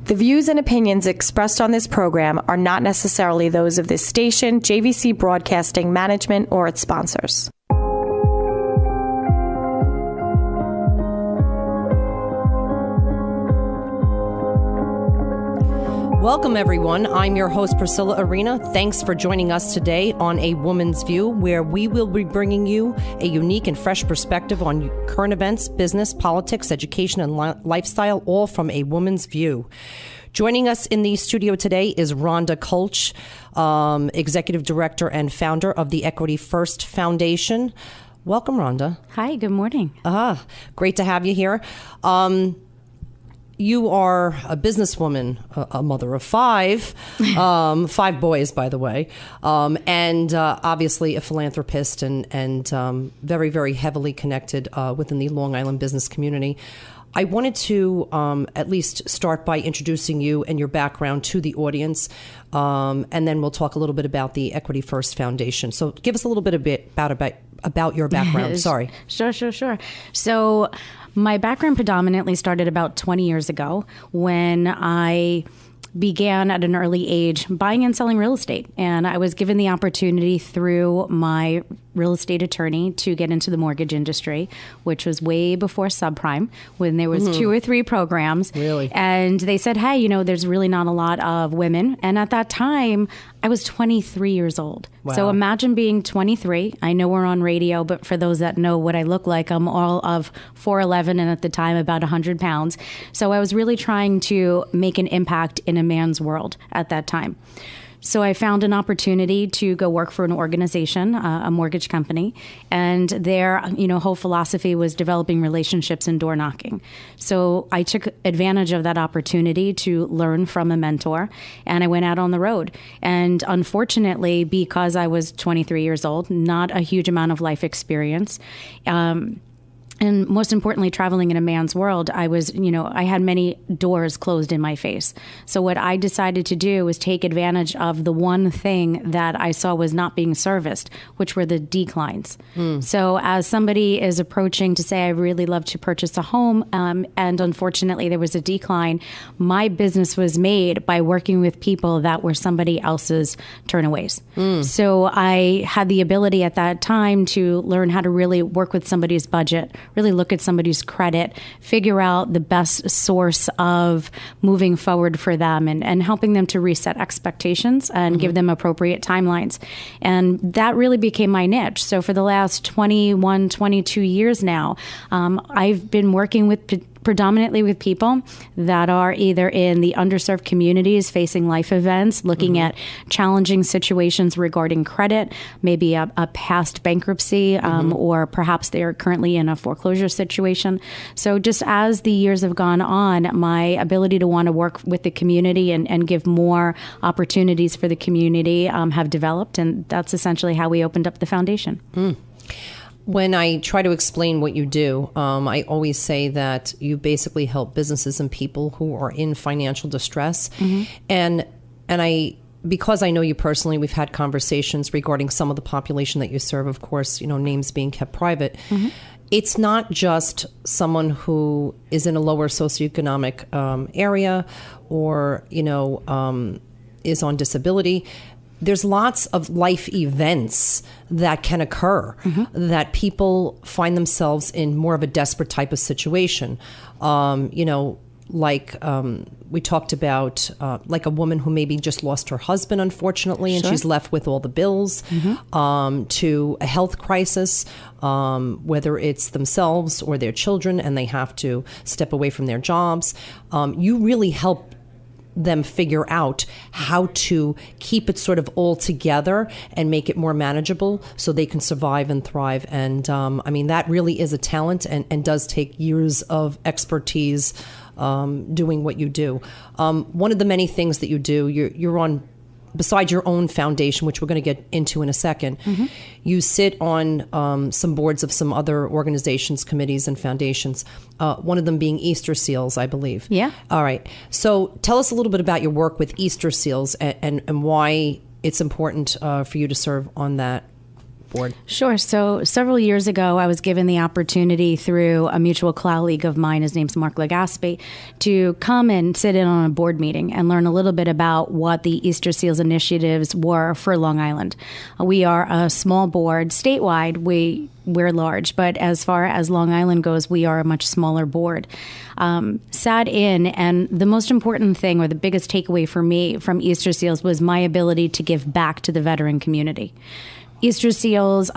The views and opinions expressed on this program are not necessarily those of this station, JVC Broadcasting Management, or its sponsors. Welcome, everyone. I'm your host, Priscilla Arena. Thanks for joining us today on A Woman's View, where we will be bringing you a unique and fresh perspective on current events, business, politics, education, and lifestyle, all from a woman's view. Joining us in the studio today is Rhonda Klch, Executive Director and founder of the Equity First Foundation. Welcome, Rhonda. Hi, good morning. Great to have you here. You are a businesswoman, a mother of five, 5 boys, by the way, and obviously a philanthropist and very, very heavily connected within the Long Island business community. I wanted to at least start by introducing you and your background to the audience, and then we'll talk a little bit about the Equity First Foundation. So give us a little bit about your background. Sorry. Sure. So my background predominantly started about 20 years ago when I began at an early age buying and selling real estate. And I was given the opportunity through my real estate attorney to get into the mortgage industry, which was way before subprime, when there was 2 or 3 programs. Really? And they said, hey, there's really not a lot of women. And at that time, I was 23 years old. Wow. So imagine being 23. I know we're on radio, but for those that know what I look like, I'm all of 4'11", and at the time about 100 pounds. So I was really trying to make an impact in a man's world at that time. So I found an opportunity to go work for an organization, a mortgage company, and their whole philosophy was developing relationships and door knocking. So I took advantage of that opportunity to learn from a mentor, and I went out on the road. And unfortunately, because I was 23 years old, not a huge amount of life experience, and most importantly, traveling in a man's world, I had many doors closed in my face. So what I decided to do was take advantage of the one thing that I saw was not being serviced, which were the declines. So as somebody is approaching to say, I really love to purchase a home, and unfortunately there was a decline, my business was made by working with people that were somebody else's turnaways. So I had the ability at that time to learn how to really work with somebody's budget, really look at somebody's credit, figure out the best source of moving forward for them and helping them to reset expectations and give them appropriate timelines. And that really became my niche. So for the last 21, 22 years now, I've been working with predominantly with people that are either in the underserved communities facing life events, looking at challenging situations regarding credit, maybe a past bankruptcy, or perhaps they're currently in a foreclosure situation. So just as the years have gone on, my ability to want to work with the community and give more opportunities for the community have developed, and that's essentially how we opened up the foundation. When I try to explain what you do, I always say that you basically help businesses and people who are in financial distress. And because I know you personally, we've had conversations regarding some of the population that you serve, of course, names being kept private. It's not just someone who is in a lower socioeconomic area or, is on disability. There's lots of life events that can occur that people find themselves in more of a desperate type of situation. We talked about like a woman who maybe just lost her husband, unfortunately, and she's left with all the bills, to a health crisis, whether it's themselves or their children, and they have to step away from their jobs. You really help them figure out how to keep it sort of all together and make it more manageable so they can survive and thrive. And that really is a talent and does take years of expertise doing what you do. One of the many things that you do, you're on, besides your own foundation, which we're going to get into in a second, you sit on some boards of some other organizations, committees, and foundations, one of them being Easter Seals, I believe. Yeah. All right. So tell us a little bit about your work with Easter Seals and why it's important for you to serve on that board? Sure. So several years ago, I was given the opportunity through a mutual colleague of mine, his name's Mark Legaspi, to come and sit in on a board meeting and learn a little bit about what the Easter Seals initiatives were for Long Island. We are a small board. Statewide, we're large, but as far as Long Island goes, we are a much smaller board. Sat in, and the most important thing, or the biggest takeaway for me from Easter Seals, was my ability to give back to the veteran community. Easter Seals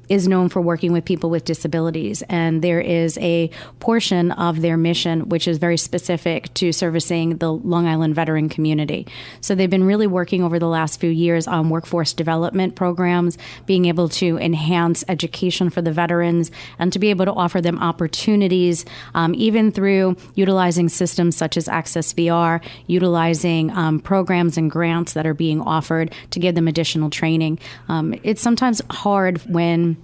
is known for working with people with disabilities, and there is a portion of their mission which is very specific to servicing the Long Island veteran community. So they've been really working over the last few years on workforce development programs, being able to enhance education for the veterans, and to be able to offer them opportunities, even through utilizing systems such as Access VR, utilizing programs and grants that are being offered to give them additional training. It's sometimes hard when,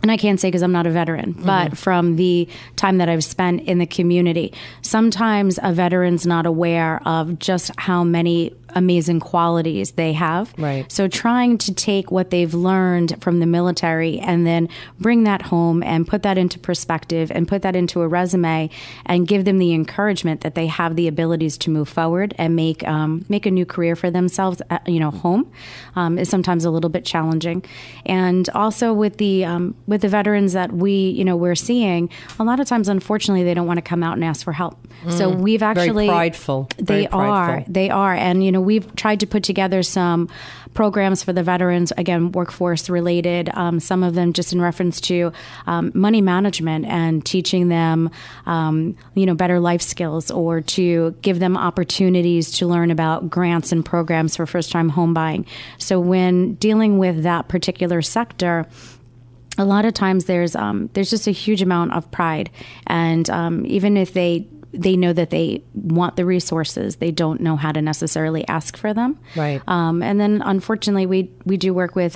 and I can't say because I'm not a veteran, but from the time that I've spent in the community, sometimes a veteran's not aware of just how many amazing qualities they have. Right. So trying to take what they've learned from the military and then bring that home and put that into perspective and put that into a resume and give them the encouragement that they have the abilities to move forward and make a new career for themselves, home, is sometimes a little bit challenging. And also with the veterans that we're seeing, a lot of times, unfortunately, they don't want to come out and ask for help. So we've actually very prideful. They are, and we've tried to put together some programs for the veterans, again, workforce related, some of them just in reference to money management and teaching them, better life skills, or to give them opportunities to learn about grants and programs for first-time home buying. So when dealing with that particular sector, a lot of times there's just a huge amount of pride, and even if they know that they want the resources, they don't know how to necessarily ask for them. Right. And then, unfortunately, we do work with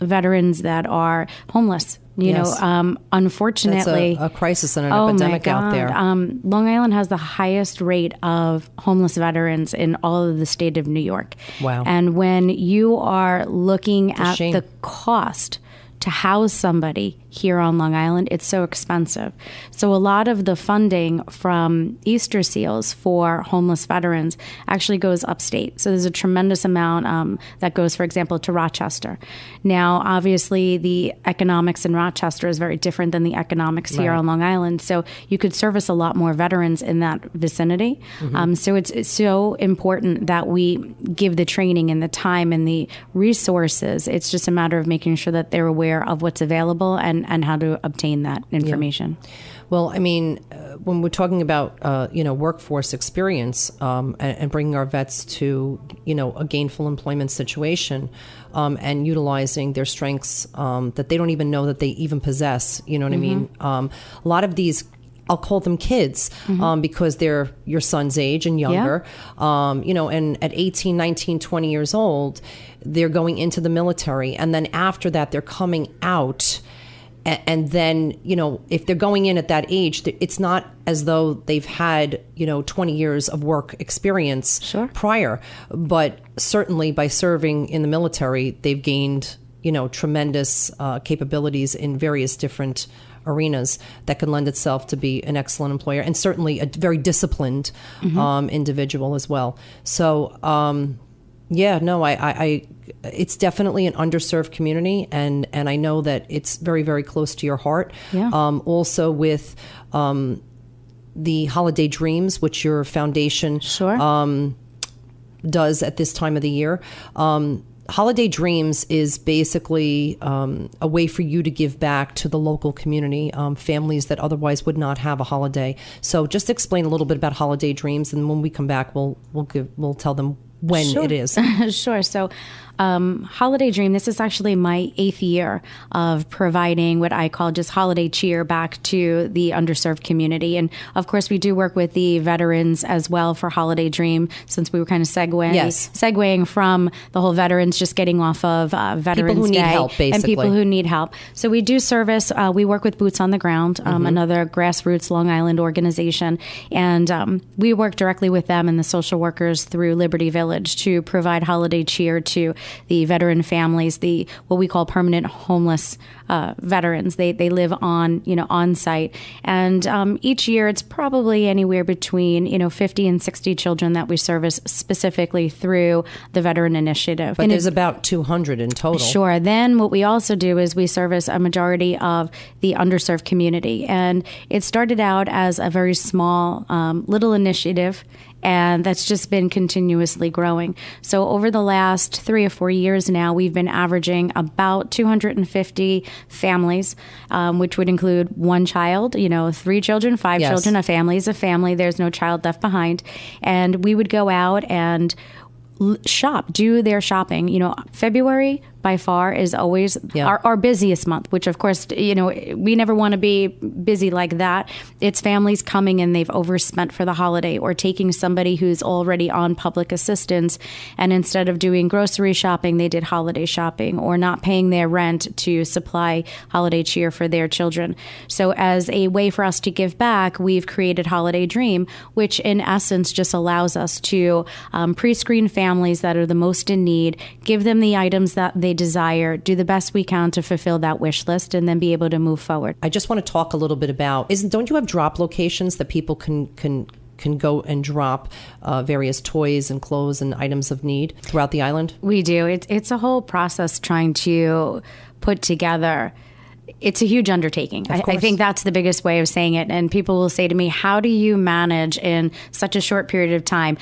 veterans that are homeless. Unfortunately, that's a crisis and an epidemic out there. Long Island has the highest rate of homeless veterans in all of the state of New York. Wow. And when you are looking at shame. the cost to house somebody here on Long Island, it's so expensive. So a lot of the funding from Easter Seals for homeless veterans actually goes upstate. So there's a tremendous amount that goes, for example, to Rochester. Now, obviously, the economics in Rochester is very different than the economics here on Long Island. So you could service a lot more veterans in that vicinity. So it's so important that we give the training and the time and the resources. It's just a matter of making sure that they're aware of what's available and how to obtain that information. Yeah. Well, I mean, when we're talking about, workforce experience and bringing our vets to, a gainful employment situation and utilizing their strengths that they don't even know that they even possess, you know what I mean? A lot of these, I'll call them kids because they're your son's age and younger, and at 18, 19, 20 years old, they're going into the military. And then after that, they're coming out. And then, if they're going in at that age, it's not as though they've had, 20 years of work experience prior. But certainly by serving in the military, they've gained, tremendous capabilities in various different arenas that can lend itself to be an excellent employer, and certainly a very disciplined individual as well. So, it's definitely an underserved community, and I know that it's very, very close to your heart. Yeah. Also with the Holiday Dreams, which your foundation does at this time of the year. Holiday Dreams is basically a way for you to give back to the local community, families that otherwise would not have a holiday. So just explain a little bit about Holiday Dreams, and when we come back, we'll tell them when it is. Sure. So Holiday Dream, this is actually my 8th year of providing what I call just holiday cheer back to the underserved community. And of course, we do work with the veterans as well for Holiday Dream, since we were kind of segueing from the whole veterans just getting off of Veterans people who Day. Need help, basically. And people who need help. So we do service, we work with Boots on the Ground, another grassroots Long Island organization. And we work directly with them and the social workers through Liberty Village to provide holiday cheer to the veteran families, the what we call permanent homeless veterans. They live on site, and each year it's probably anywhere between 50 and 60 children that we service specifically through the Veteran Initiative. But there's about 200 in total. Sure. Then what we also do is we service a majority of the underserved community, and it started out as a very small little initiative. And that's just been continuously growing. So over the last 3 or 4 years now, we've been averaging about 250 families, which would include one child, 3 children, 5 Yes. children. A family is a family. There's no child left behind. And we would go out and shop, do their shopping. February by far is always our busiest month, which of course, we never want to be busy like that. It's families coming and they've overspent for the holiday, or taking somebody who's already on public assistance, and instead of doing grocery shopping, they did holiday shopping, or not paying their rent to supply holiday cheer for their children. So as a way for us to give back, we've created Holiday Dream, which in essence just allows us to pre-screen families that are the most in need, give them the items that they desire, do the best we can to fulfill that wish list, and then be able to move forward. I just want to talk a little bit about, don't you have drop locations that people can go and drop various toys and clothes and items of need throughout the island? We do. It's a whole process trying to put together. It's a huge undertaking. I think that's the biggest way of saying it. And people will say to me, how do you manage in such a short period of time?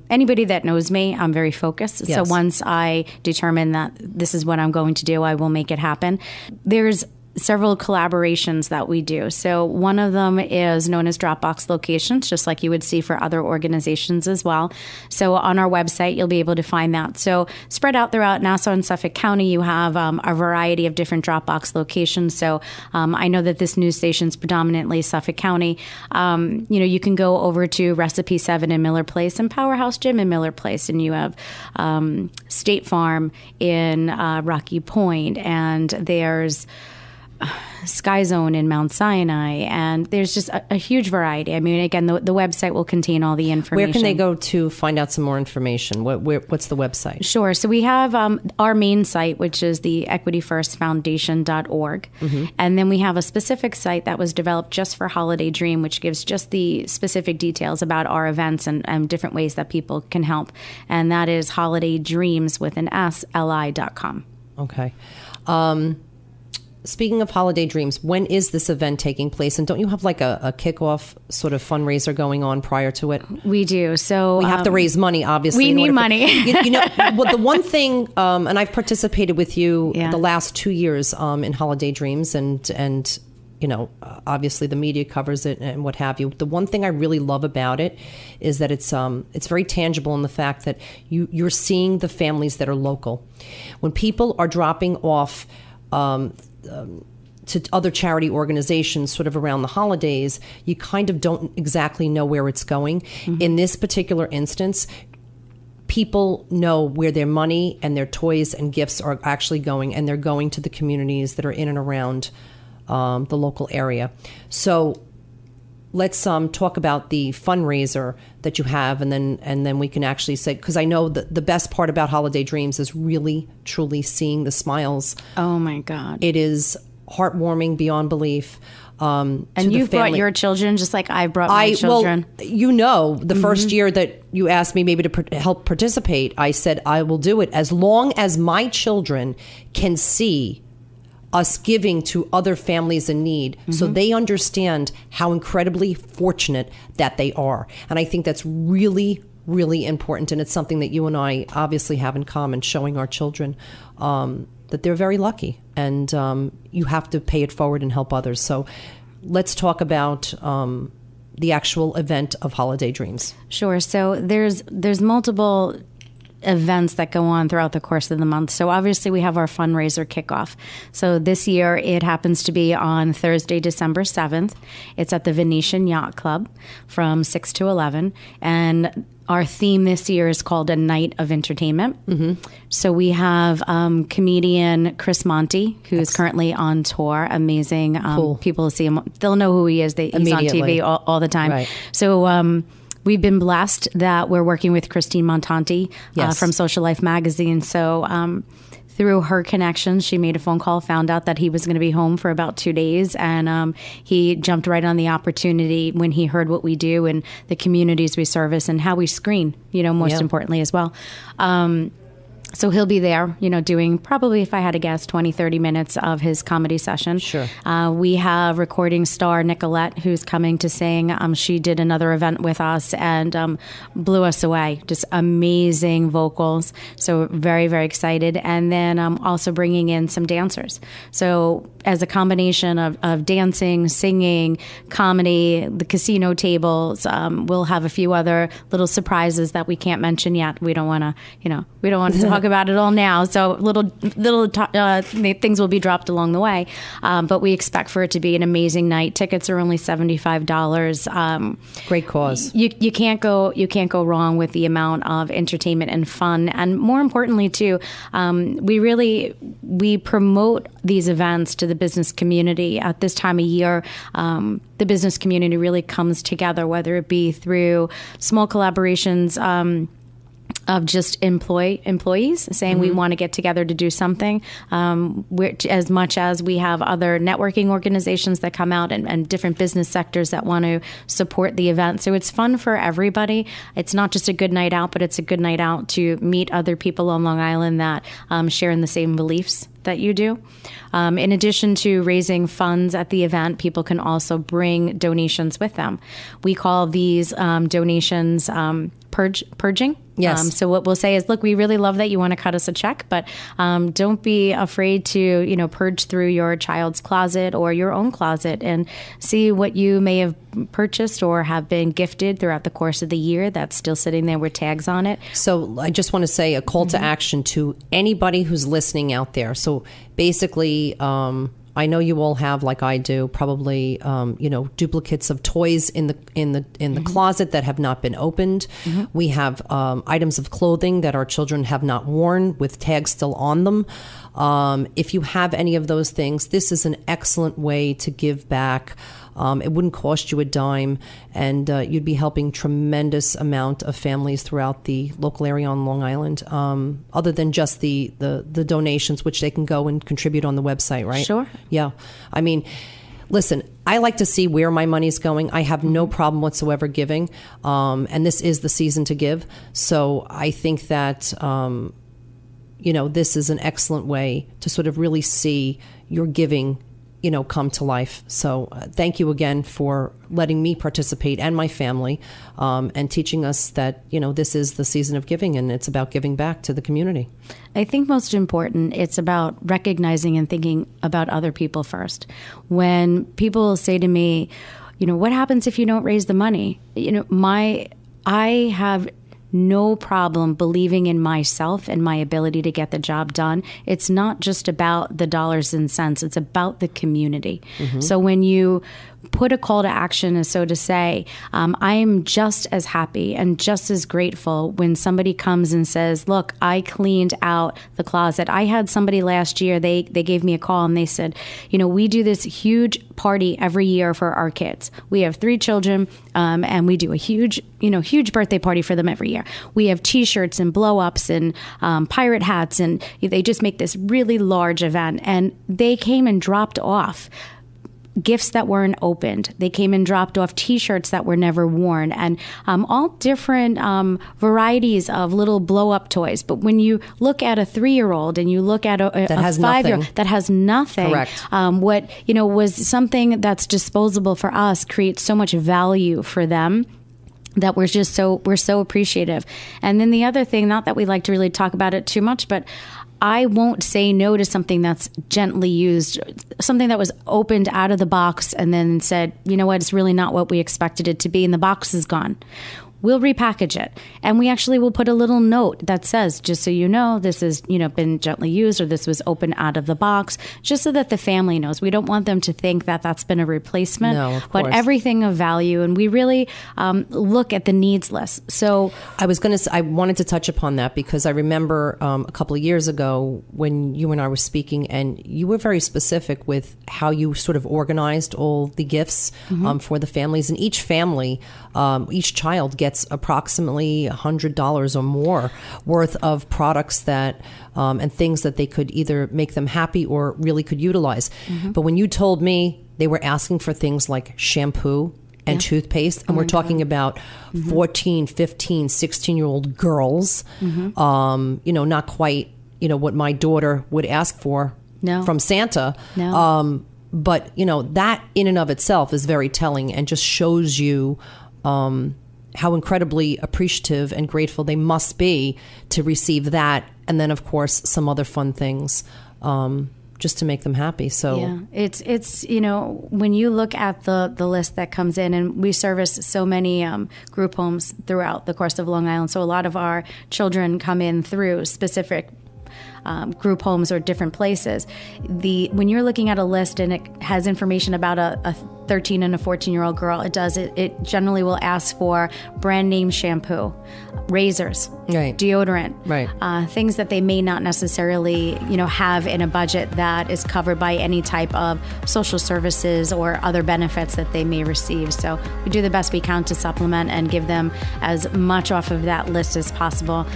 Anybody that knows me, I'm very focused. Yes. So once I determine that this is what I'm going to do, I will make it happen. There's several collaborations that we do. So one of them is known as Dropbox locations, just like you would see for other organizations as well. So on our website, you'll be able to find that. So spread out throughout Nassau and Suffolk County, you have a variety of different Dropbox locations. So I know that this news station is predominantly Suffolk County. You can go over to Recipe 7 in Miller Place and Powerhouse Gym in Miller Place, and you have State Farm in Rocky Point, and there's Sky Zone in Mount Sinai, and there's just a huge variety. I mean, again, the website will contain all the information. Where can they go to find out some more information? What's the website? Sure. So we have our main site, which is the equityfirstfoundation.org. Mm-hmm. And then we have a specific site that was developed just for Holiday Dream, which gives just the specific details about our events and different ways that people can help. And that is holidaydreams with an S, NewsLI.com. Okay. Speaking of Holiday Dreams, when is this event taking place? And don't you have like a kickoff sort of fundraiser going on prior to it? We do. So we have to raise money, obviously. We need money. Well, the one thing, and I've participated with you the last 2 years in Holiday Dreams, and obviously the media covers it and what have you. The one thing I really love about it is that it's very tangible in the fact that you're seeing the families that are local. When people are dropping off to other charity organizations sort of around the holidays, you kind of don't exactly know where it's going. Mm-hmm. In this particular instance, people know where their money and their toys and gifts are actually going, and they're going to the communities that are in and around the local area. So let's talk about the fundraiser that you have, and then we can actually say, because I know that the best part about Holiday Dreams is really, truly seeing the smiles. Oh, my God. It is heartwarming beyond belief. And you've brought your children just like I brought my children. Well, the first year that you asked me maybe to help participate, I said, I will do it as long as my children can see us giving to other families in need, so they understand how incredibly fortunate that they are. And I think that's really, really important. And it's something that you and I obviously have in common, showing our children that they're very lucky, and you have to pay it forward and help others. So let's talk about the actual event of Holiday Dreams. Sure. So there's multiple events that go on throughout the course of the month. So obviously we have our fundraiser kickoff. So this year it happens to be on Thursday, December 7th. It's at the Venetian Yacht Club from 6 to 11. And our theme this year is called A Night of Entertainment. Mm-hmm. So we have comedian Chris Monty, who's currently on tour. Amazing. Cool. People see him. They'll know who he is. He's on TV all the time. Right. So we've been blessed that we're working with Christine Montanti from Social Life magazine. So through her connections, she made a phone call, found out that he was going to be home for about 2 days, and he jumped right on the opportunity when he heard what we do and the communities we service and how we screen, most importantly as well. So he'll be there, doing probably, if I had to guess, 20, 30 minutes of his comedy session. Sure. We have recording star Nicolette, who's coming to sing. She did another event with us and blew us away. Just amazing vocals. So very, very excited. And then also bringing in some dancers. So as a combination of dancing, singing, comedy, the casino tables, we'll have a few other little surprises that we can't mention yet. We don't want to talk about it all now. So little things will be dropped along the way. But we expect for it to be an amazing night. Tickets are only $75. Great cause. You can't go wrong with the amount of entertainment and fun. And more importantly, too, we promote these events to the business community at this time of year. The business community really comes together, whether it be through small collaborations of just employees saying we want to get together to do something, as much as we have other networking organizations that come out and different business sectors that want to support the event. So it's fun for everybody. It's not just a good night out, but it's a good night out to meet other people on Long Island that share in the same beliefs that you do. In addition to raising funds at the event, people can also bring donations with them. We call these donations purging. Yes. So what we'll say is, look, we really love that you want to cut us a check, but don't be afraid to, purge through your child's closet or your own closet and see what you may have purchased or have been gifted throughout the course of the year that's still sitting there with tags on it. So I just want to say a call to action to anybody who's listening out there. So basically, I know you all have, like I do, probably duplicates of toys in the closet that have not been opened. We have items of clothing that our children have not worn with tags still on them. If you have any of those things, this is an excellent way to give back. It wouldn't cost you a dime, and you'd be helping tremendous amount of families throughout the local area on Long Island, other than just the donations, which they can go and contribute on the website, right? Sure. Yeah. I mean, listen, I like to see where my money's going. I have no problem whatsoever giving, and this is the season to give. So I think that, this is an excellent way to sort of really see your giving come to life. So thank you again for letting me participate and my family, and teaching us that, this is the season of giving and it's about giving back to the community. I think most important, it's about recognizing and thinking about other people first. When people say to me, what happens if you don't raise the money? I have no problem believing in myself and my ability to get the job done. It's not just about the dollars and cents. It's about the community. So when you put a call to action, as so to say, I am just as happy and just as grateful when somebody comes and says, look, I cleaned out the closet. I had somebody last year, they gave me a call and they said, we do this huge party every year for our kids. We have 3 children, and we do a huge birthday party for them every year. We have T-shirts and blow-ups and pirate hats, and they just make this really large event. And they came and dropped off gifts that weren't opened. They came and dropped off T-shirts that were never worn, and all different varieties of little blow-up toys. But when you look at a 3-year-old and you look at a 5-year-old that has nothing, correct. What was something that's disposable for us creates so much value for them that we're so appreciative. And then the other thing, not that we like to really talk about it too much, but I won't say no to something that's gently used, something that was opened out of the box and then said, it's really not what we expected it to be, and the box is gone. We'll repackage it. And we actually will put a little note that says, just so you know, this has, been gently used, or this was open out of the box, just so that the family knows. We don't want them to think that that's been a replacement, but everything of value. And we really look at the needs list. So I wanted to touch upon that because I remember a couple of years ago when you and I were speaking, and you were very specific with how you sort of organized all the gifts for the families. And each family Each child gets approximately $100 or more worth of products that and things that they could either make them happy or really could utilize. But when you told me they were asking for things like shampoo and toothpaste, and we're talking about 14, 15, 16-year-old girls, not quite, what my daughter would ask for from Santa. No. But, that in and of itself is very telling and just shows you how incredibly appreciative and grateful they must be to receive that. And then, of course, some other fun things just to make them happy. So it's when you look at the list that comes in, and we service so many group homes throughout the course of Long Island. So a lot of our children come in through specific group homes or different places. When you're looking at a list and it has information about a 13 and a 14-year-old girl, it generally will ask for brand name shampoo, razors, deodorant, things that they may not necessarily have in a budget that is covered by any type of social services or other benefits that they may receive. So we do the best we can to supplement and give them as much off of that list as possible,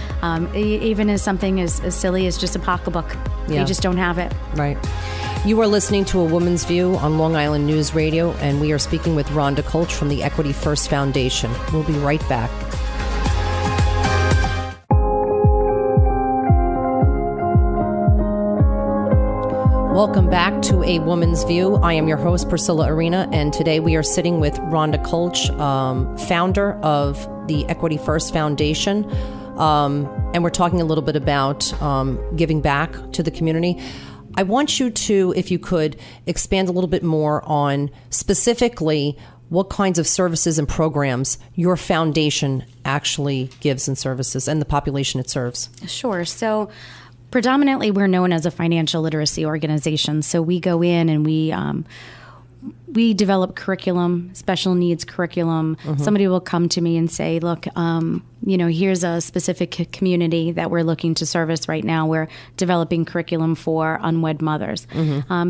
even as something as silly as just a pocketbook. They just don't have it. Right. You are listening to A Woman's View on Long Island News Radio, and we are speaking with Rhonda Klch from the Equity First Foundation. We'll be right back. Welcome back to A Woman's View. I am your host, Priscilla Arena, and today we are sitting with Rhonda Klch, founder of the Equity First Foundation. And we're talking a little bit about giving back to the community. I want you to, if you could, expand a little bit more on specifically what kinds of services and programs your foundation actually gives and services and the population it serves. Sure. So predominantly we're known as a financial literacy organization. So we go in and we develop curriculum, special needs curriculum. Somebody will come to me and say, look, here's a specific community that we're looking to service right now. We're developing curriculum for unwed mothers.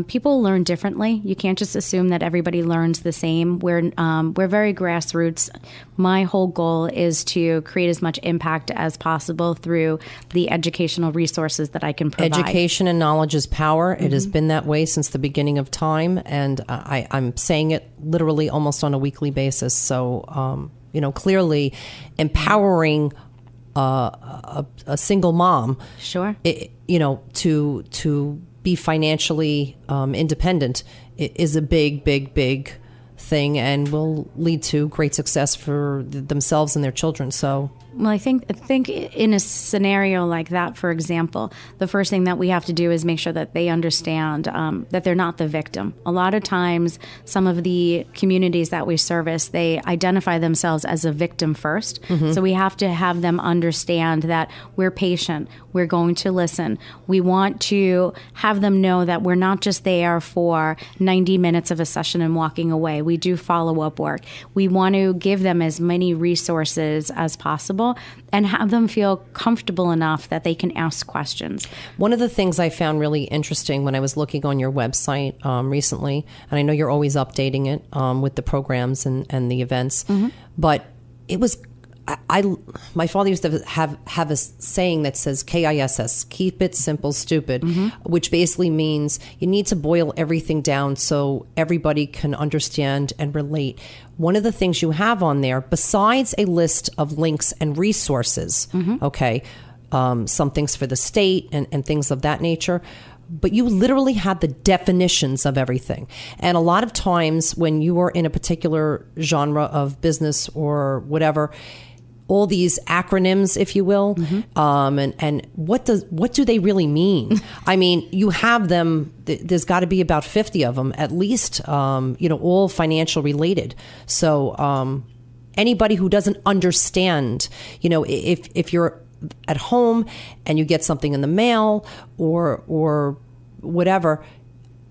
People learn differently. You can't just assume that everybody learns the same. We're very grassroots. My whole goal is to create as much impact as possible through the educational resources that I can provide. Education and knowledge is power. It has been that way since the beginning of time, and I'm saying it literally almost on a weekly basis. So, clearly empowering a single mom, to be financially independent is a big thing, and will lead to great success for themselves and their children. So. Well, I think in a scenario like that, for example, the first thing that we have to do is make sure that they understand that they're not the victim. A lot of times, some of the communities that we service, they identify themselves as a victim first. So we have to have them understand that we're patient, we're going to listen. We want to have them know that we're not just there for 90 minutes of a session and walking away. We do follow-up work. We want to give them as many resources as possible and have them feel comfortable enough that they can ask questions. One of the things I found really interesting when I was looking on your website recently, and I know you're always updating it with the programs and the events, but it was, my father used to have a saying that says KISS, keep it simple, stupid, which basically means you need to boil everything down so everybody can understand and relate. One of the things you have on there, besides a list of links and resources, some things for the state and things of that nature, but you literally had the definitions of everything. And a lot of times when you are in a particular genre of business or whatever, all these acronyms, if you will, and what do they really mean? I mean, you have them. There's got to be about 50 of them at least. All financial related. So anybody who doesn't understand, if you're at home and you get something in the mail or whatever,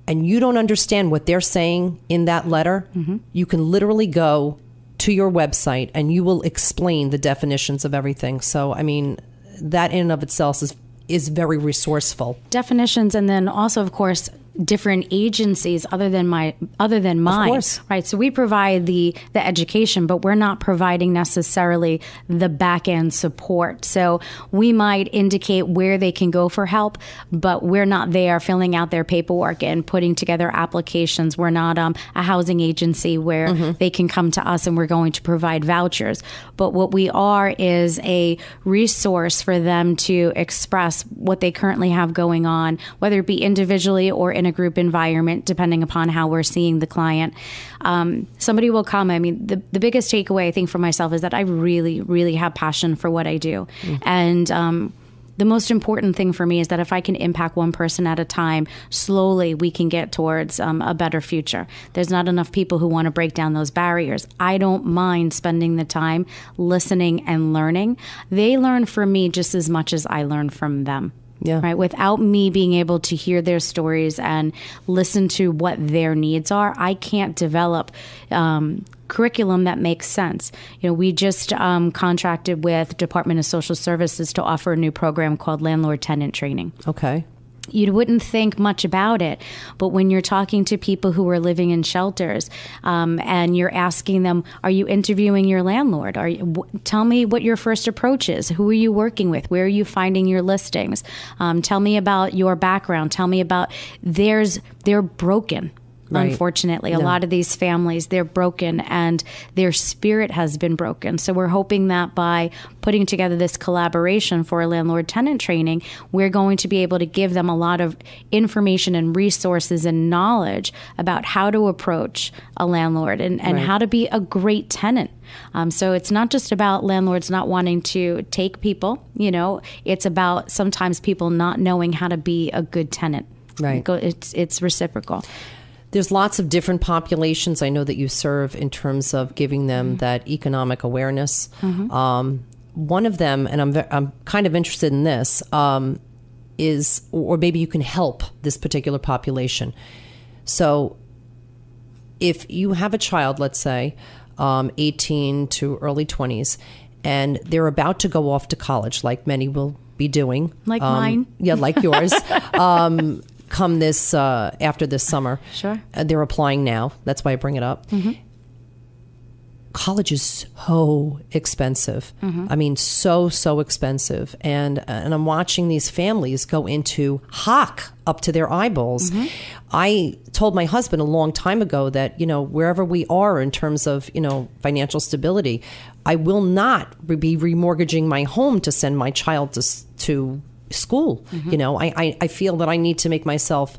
and you don't understand what they're saying in that letter, you can literally go to your website and you will explain the definitions of everything. So, I mean, that in and of itself is very resourceful. Definitions, and then also, of course, different agencies other than mine, right? So we provide the education, but we're not providing necessarily the back end support. So we might indicate where they can go for help, but we're not there filling out their paperwork and putting together applications. We're not a housing agency where they can come to us and we're going to provide vouchers. But what we are is a resource for them to express what they currently have going on, whether it be individually or in a group environment, depending upon how we're seeing the client. Somebody will come. I mean, the biggest takeaway I think for myself is that I really, really have passion for what I do. And the most important thing for me is that if I can impact one person at a time, slowly we can get towards a better future. There's not enough people who want to break down those barriers. I don't mind spending the time listening and learning. They learn from me just as much as I learn from them. Yeah. Right. Without me being able to hear their stories and listen to what their needs are, I can't develop curriculum that makes sense. You know, we just contracted with Department of Social Services to offer a new program called Landlord Tenant Training. Okay. You wouldn't think much about it, but when you're talking to people who are living in shelters and you're asking them, are you interviewing your landlord? Tell me what your first approach is. Who are you working with? Where are you finding your listings? Tell me about your background. Tell me about they're broken. Right. Unfortunately, a lot of these families, they're broken and their spirit has been broken. So we're hoping that by putting together this collaboration for a landlord tenant training, we're going to be able to give them a lot of information and resources and knowledge about how to approach a landlord and how to be a great tenant. So it's not just about landlords not wanting to take people, you know, it's about sometimes people not knowing how to be a good tenant. Right. It's reciprocal. There's lots of different populations I know that you serve in terms of giving them that economic awareness. One of them, and I'm kind of interested in this, is, or maybe you can help this particular population. So if you have a child, let's say, 18 to early 20s, and they're about to go off to college, like many will be doing. Like mine. Yeah, like yours. Come this after this summer. Sure. They're applying now. That's why I bring it up. College is so expensive. I mean, so expensive. And I'm watching these families go into hock up to their eyeballs. I told my husband a long time ago that, you know, wherever we are in terms of, you know, financial stability, I will not be remortgaging my home to send my child to school. You know, I feel that I need to make myself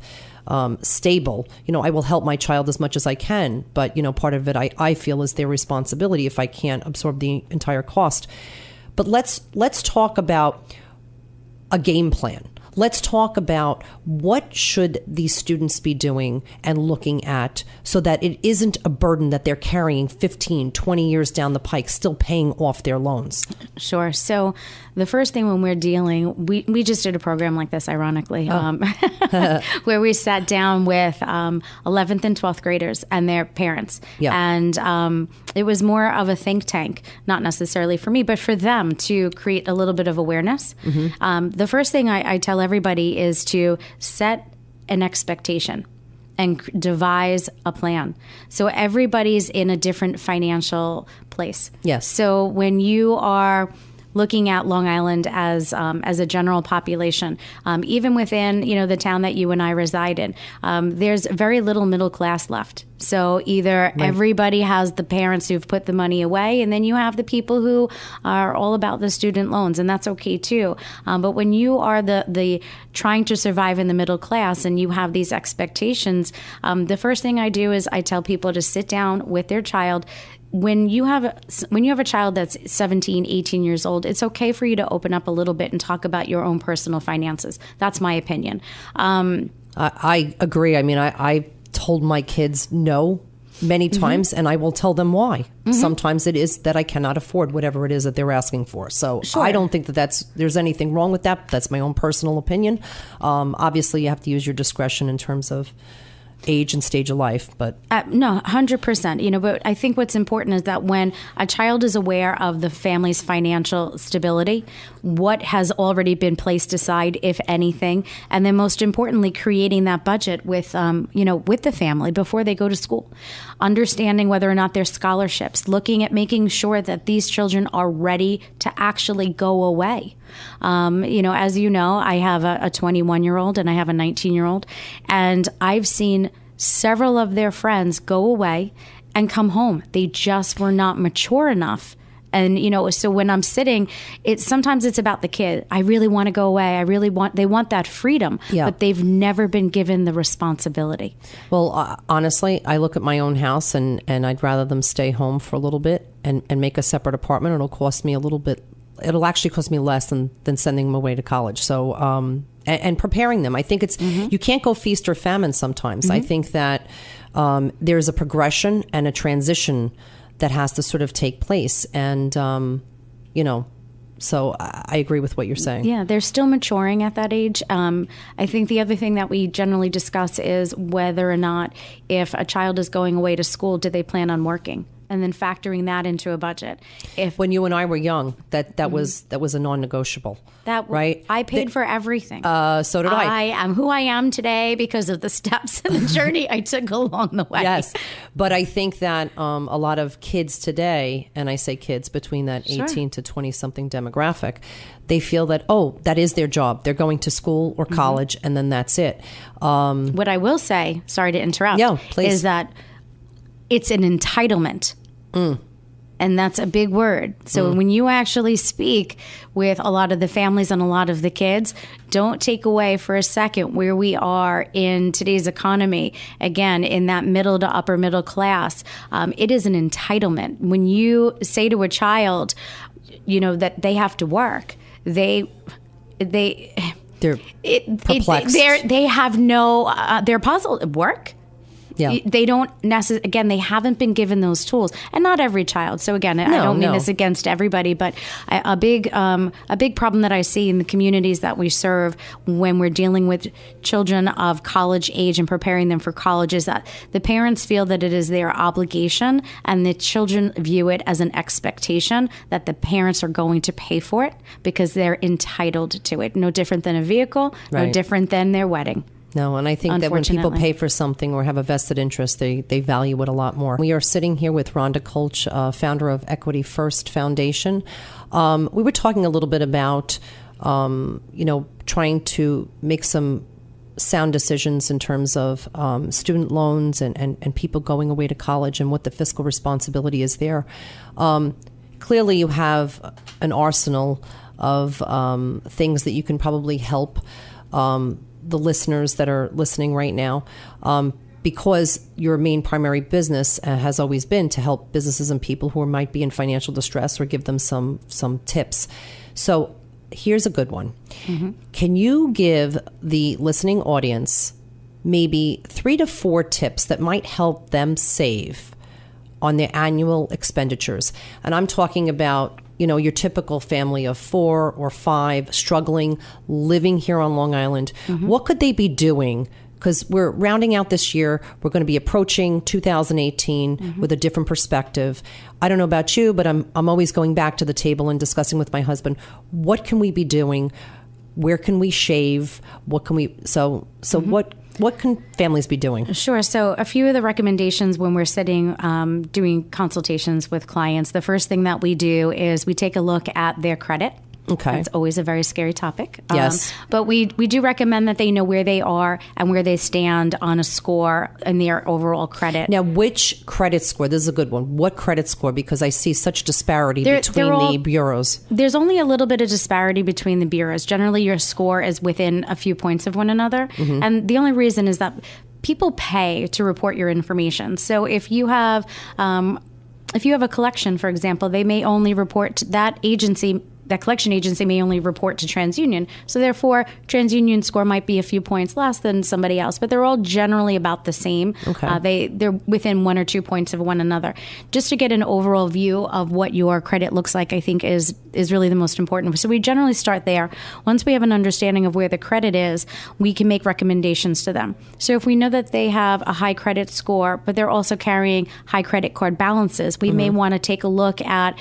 stable. You know, I will help my child as much as I can, but, you know, part of it I feel is their responsibility if I can't absorb the entire cost. But let's talk about a game plan. Let's talk about what should these students be doing and looking at so that it isn't a burden that they're carrying 15, 20 years down the pike, still paying off their loans. Sure. So the first thing when we're dealing, we just did a program like this, ironically, where we sat down with 11th and 12th graders and their parents. Yeah. And it was more of a think tank, not necessarily for me, but for them to create a little bit of awareness. The first thing I tell everybody is to set an expectation and devise a plan. So everybody's in a different financial place. Yes. So when you are looking at Long Island as a general population, even within, you know, the town that you and I reside in, there's very little middle class left. So either everybody has the parents who've put the money away, and then you have the people who are all about the student loans, and that's okay too. But when you are the trying to survive in the middle class and you have these expectations, the first thing I do is I tell people to sit down with their child. When you have a child that's 17, 18 years old, it's okay for you to open up a little bit and talk about your own personal finances. That's my opinion. I agree. I mean, I told my kids no many times, and I will tell them why. Sometimes it is that I cannot afford whatever it is that they're asking for. So Sure. I don't think that there's anything wrong with that. That's my own personal opinion. Obviously, you have to use your discretion in terms of age and stage of life, but no, 100%. But I think what's important is that when a child is aware of the family's financial stability, what has already been placed aside, if anything, and then most importantly, creating that budget with the family before they go to school, understanding whether or not there's scholarships, looking at making sure that these children are ready to actually go away. As you know, I have a 21-year-old and I have a 19-year-old, and I've seen several of their friends go away and come home. They just were not mature enough. And, so when I'm sitting, sometimes it's about the kid. I really want to go away. They want that freedom, but they've never been given the responsibility. Well, honestly, I look at my own house and I'd rather them stay home for a little bit and make a separate apartment. It'll cost me a little bit. It'll actually cost me less than sending them away to college. So, and preparing them. I think it's, you can't go feast or famine sometimes. I think that there's a progression and a transition that has to sort of take place. And, so I agree with what you're saying. Yeah, they're still maturing at that age. I think the other thing that we generally discuss is whether or not if a child is going away to school, do they plan on working? And then factoring that into a budget. When you and I were young, that was a non-negotiable. Right? I paid for everything. So did I. I am who I am today because of the steps and the journey I took along the way. Yes, but I think that a lot of kids today, and I say kids between that 18 to 20-something demographic, they feel that, that is their job. They're going to school or college, and then that's it. What I will say, sorry to interrupt, please. is that it's an entitlement. And that's a big word. So when you actually speak with a lot of the families and a lot of the kids, don't take away for a second where we are in today's economy. Again, in that middle to upper middle class, it is an entitlement. When you say to a child, that they have to work, they're perplexed. They have no, they're puzzled. Work? Yeah. They don't again, they haven't been given those tools, and not every child. So again, I don't mean this against everybody, but a big problem that I see in the communities that we serve when we're dealing with children of college age and preparing them for college is that the parents feel that it is their obligation, and the children view it as an expectation that the parents are going to pay for it because they're entitled to it. No different than a vehicle, no different than their wedding. No, and I think that when people pay for something or have a vested interest, they value it a lot more. We are sitting here with Rhonda Klch, founder of Equity First Foundation. We were talking a little bit about, trying to make some sound decisions in terms of student loans and people going away to college and what the fiscal responsibility is there. Clearly, you have an arsenal of things that you can probably help the listeners that are listening right now, because your main primary business has always been to help businesses and people who might be in financial distress or give them some tips. So here's a good one. Can you give the listening audience maybe 3 to 4 tips that might help them save on their annual expenditures? And I'm talking about your typical family of 4 or 5 struggling, living here on Long Island. What could they be doing? Because we're rounding out this year. We're going to be approaching 2018 with a different perspective. I don't know about you, but I'm always going back to the table and discussing with my husband, what can we be doing? Where can we shave? What can we... So what can families be doing? Sure. So a few of the recommendations when we're sitting doing consultations with clients, the first thing that we do is we take a look at their credit. Okay. It's always a very scary topic. Yes. But we do recommend that they know where they are and where they stand on a score in their overall credit. Now, which credit score? This is a good one. What credit score? Because I see such disparity between the bureaus. There's only a little bit of disparity between the bureaus. Generally, your score is within a few points of one another. And the only reason is that people pay to report your information. So if you have a collection, for example, they may only report that agency that collection agency may only report to TransUnion. So therefore, TransUnion score might be a few points less than somebody else, but they're all generally about the same. Okay. They're within 1 or 2 points of one another. Just to get an overall view of what your credit looks like, I think is really the most important. So we generally start there. Once we have an understanding of where the credit is, we can make recommendations to them. So if we know that they have a high credit score, but they're also carrying high credit card balances, we may want to take a look at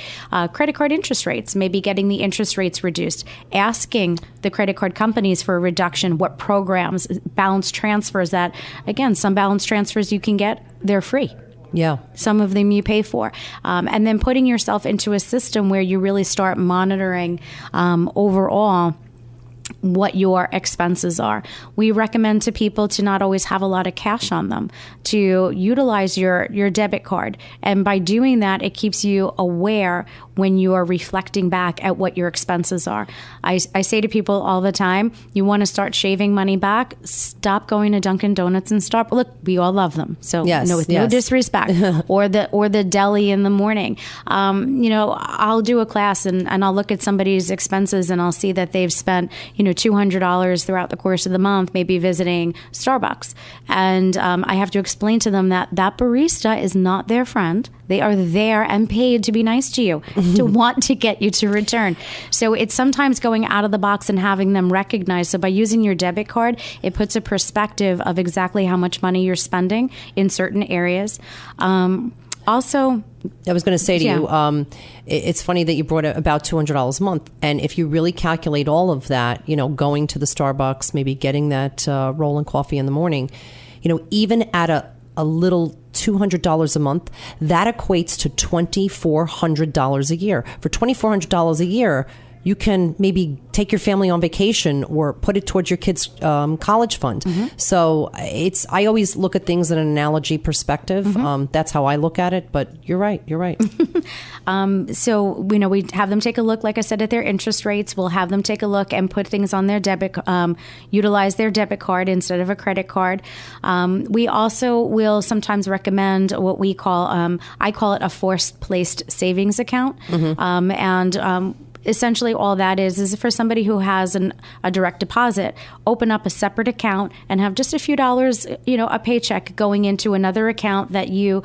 credit card interest rates, maybe getting the interest rates reduced, asking the credit card companies for a reduction, what programs, balance transfers that, again, some balance transfers you can get, they're free. Yeah. Some of them you pay for. And then putting yourself into a system where you really start monitoring overall what your expenses are. We recommend to people to not always have a lot of cash on them, to utilize your debit card. And by doing that, it keeps you aware when you are reflecting back at what your expenses are. I say to people all the time, you want to start shaving money back, stop going to Dunkin' Donuts and Starbucks. Look, we all love them. So no disrespect. or the deli in the morning. I'll do a class and I'll look at somebody's expenses and I'll see that they've spent, $200 throughout the course of the month, maybe visiting Starbucks. And I have to explain to them that barista is not their friend. They are there and paid to be nice to you, to want to get you to return. So it's sometimes going out of the box and having them recognize. So by using your debit card, it puts a perspective of exactly how much money you're spending in certain areas. Also, I was going to say to you, it's funny that you brought up about $200 a month. And if you really calculate all of that, going to the Starbucks, maybe getting that rolling coffee in the morning, even at a little $200 a month, that equates to $2,400 a year. For $2,400 a year, you can maybe take your family on vacation or put it towards your kids' college fund. So I always look at things in an analogy perspective. That's how I look at it. But you're right. So we have them take a look, like I said, at their interest rates. We'll have them take a look and put things on their utilize their debit card instead of a credit card. We also will sometimes recommend what we call, I call it a forced placed savings account. Essentially, all that is for somebody who has a direct deposit, open up a separate account and have just a few dollars, a paycheck going into another account that you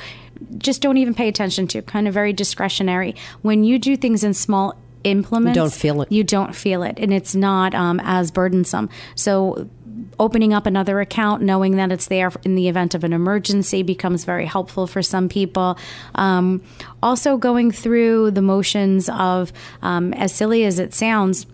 just don't even pay attention to, kind of very discretionary. When you do things in small increments, you don't feel it, and it's not as burdensome. So opening up another account, knowing that it's there in the event of an emergency, becomes very helpful for some people. Also going through the motions of, as silly as it sounds,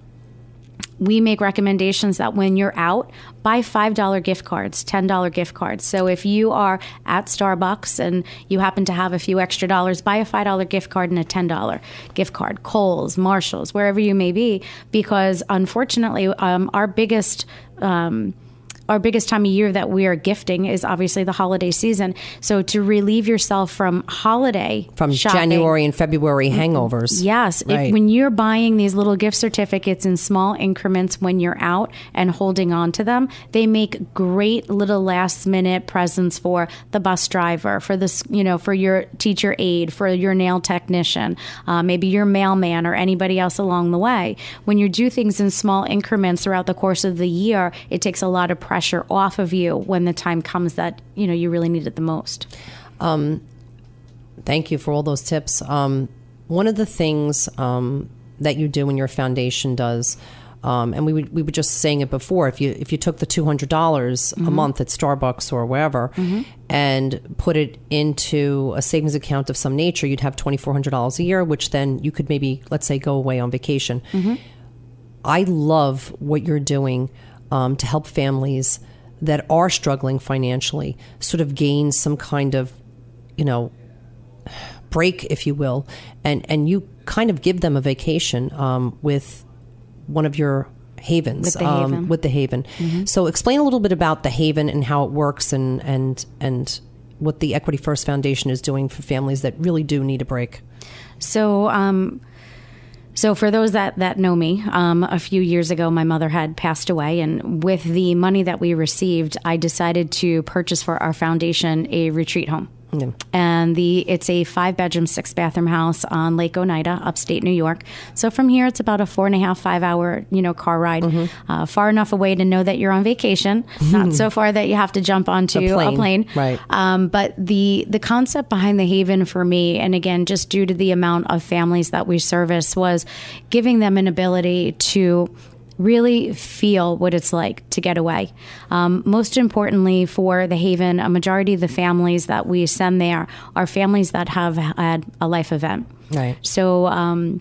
we make recommendations that when you're out, buy $5 gift cards, $10 gift cards. So if you are at Starbucks and you happen to have a few extra dollars, buy a $5 gift card and a $10 gift card. Kohl's, Marshall's, wherever you may be, because unfortunately, our biggest time of year that we are gifting is obviously the holiday season. So to relieve yourself from holiday shopping, January and February hangovers. Yes. Right. When you're buying these little gift certificates in small increments when you're out and holding on to them, they make great little last minute presents for the bus driver, for this, for your teacher aide, for your nail technician, maybe your mailman or anybody else along the way. When you do things in small increments throughout the course of the year, it takes a lot of pressure off of you when the time comes that you really need it the most. Thank you for all those tips. One of the things that you do and your foundation does, and we were just saying it before, if you took the $200 a month at Starbucks or wherever and put it into a savings account of some nature, you'd have $2,400 a year, which then you could maybe, let's say, go away on vacation. I love what you're doing to help families that are struggling financially sort of gain some kind of, break, if you will, and you kind of give them a vacation with one of your havens, with the Haven. So explain a little bit about the Haven and how it works and what the Equity First Foundation is doing for families that really do need a break. So for those that know me, a few years ago, my mother had passed away. And with the money that we received, I decided to purchase for our foundation a retreat home. And it's a 5-bedroom, 6-bathroom house on Lake Oneida, upstate New York. So from here, it's about a 4.5, 5-hour, car ride. Far enough away to know that you're on vacation, not so far that you have to jump onto a plane. Right. But the concept behind the Haven for me, and again, just due to the amount of families that we service, was giving them an ability to really feel what it's like to get away. Most importantly for the Haven, a majority of the families that we send there are families that have had a life event. Right. So,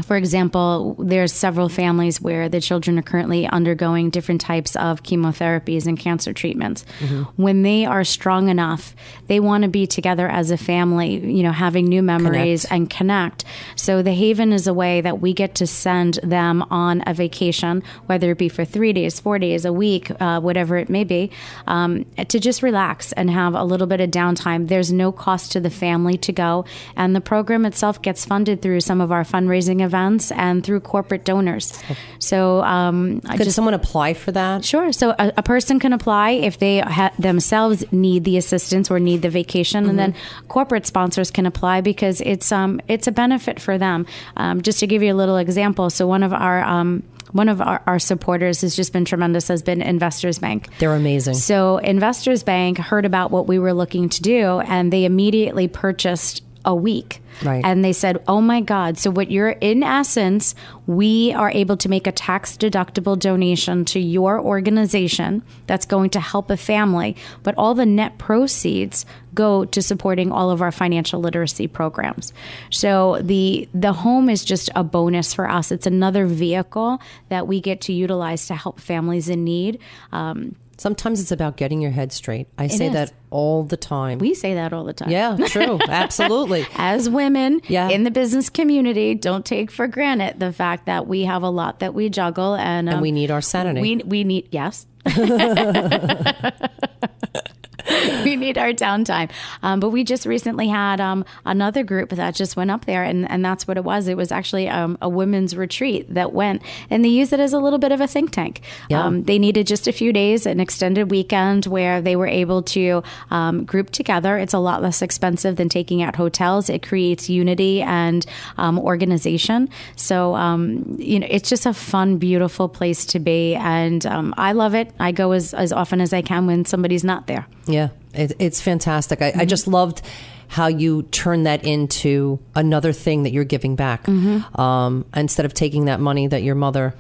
for example, there's several families where the children are currently undergoing different types of chemotherapies and cancer treatments. When they are strong enough, they want to be together as a family, having new memories and connect. So the Haven is a way that we get to send them on a vacation, whether it be for 3 days, 4 days, a week, whatever it may be, to just relax and have a little bit of downtime. There's no cost to the family to go, and the program itself gets funded through some of our fundraising events and through corporate donors. So could someone apply for that? Sure. So a person can apply if they themselves need the assistance or need the vacation, and then corporate sponsors can apply because it's a benefit for them. Just to give you a little example, so one of our supporters has just been tremendous, has been Investors Bank. They're amazing. So Investors Bank heard about what we were looking to do, and they immediately purchased a week. Right. And they said, oh my God, so what you're, in essence, we are able to make a tax deductible donation to your organization that's going to help a family, but all the net proceeds go to supporting all of our financial literacy programs. So the home is just a bonus for us. It's another vehicle that we get to utilize to help families in need. Sometimes it's about getting your head straight. I say that all the time. We say that all the time. Yeah, true. Absolutely. As women in the business community, don't take for granted the fact that we have a lot that we juggle. And we need our sanity. We need, yes. We need our downtime. But we just recently had another group that just went up there, and that's what it was. It was actually a women's retreat that went, and they used it as a little bit of a think tank. Yeah. They needed just a few days, an extended weekend where they were able to group together. It's a lot less expensive than taking out hotels. It creates unity and organization. So, it's just a fun, beautiful place to be, and I love it. I go as often as I can when somebody's not there. Yeah, it's fantastic. I just loved how you turn that into another thing that you're giving back. Instead of taking that money that your mother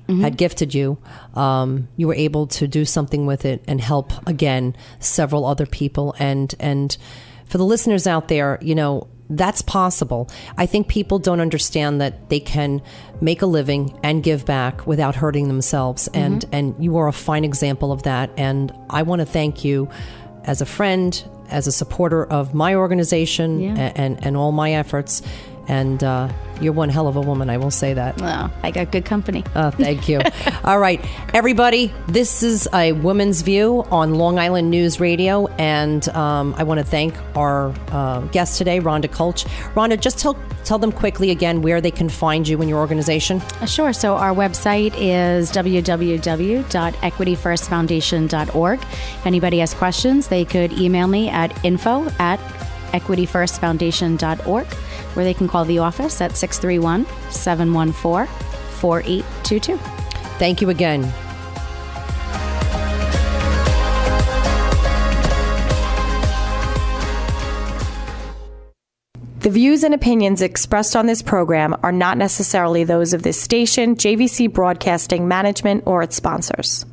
had gifted you, you were able to do something with it and help, again, several other people. And for the listeners out there, that's possible. I think people don't understand that they can make a living and give back without hurting themselves. And you are a fine example of that. And I want to thank you as a friend, as a supporter of my organization and all my efforts. And you're one hell of a woman, I will say that. Well, I got good company. Thank you. All right, everybody, this is a Woman's View on Long Island News Radio, and I want to thank our guest today, Rhonda Klch. Rhonda, just tell them quickly again where they can find you and your organization. Sure. So our website is www.equityfirstfoundation.org. If anybody has questions, they could email me at info@equityfirstfoundation.org, where they can call the office at 631-714-4822. Thank you again. The views and opinions expressed on this program are not necessarily those of this station, JVC Broadcasting Management, or its sponsors.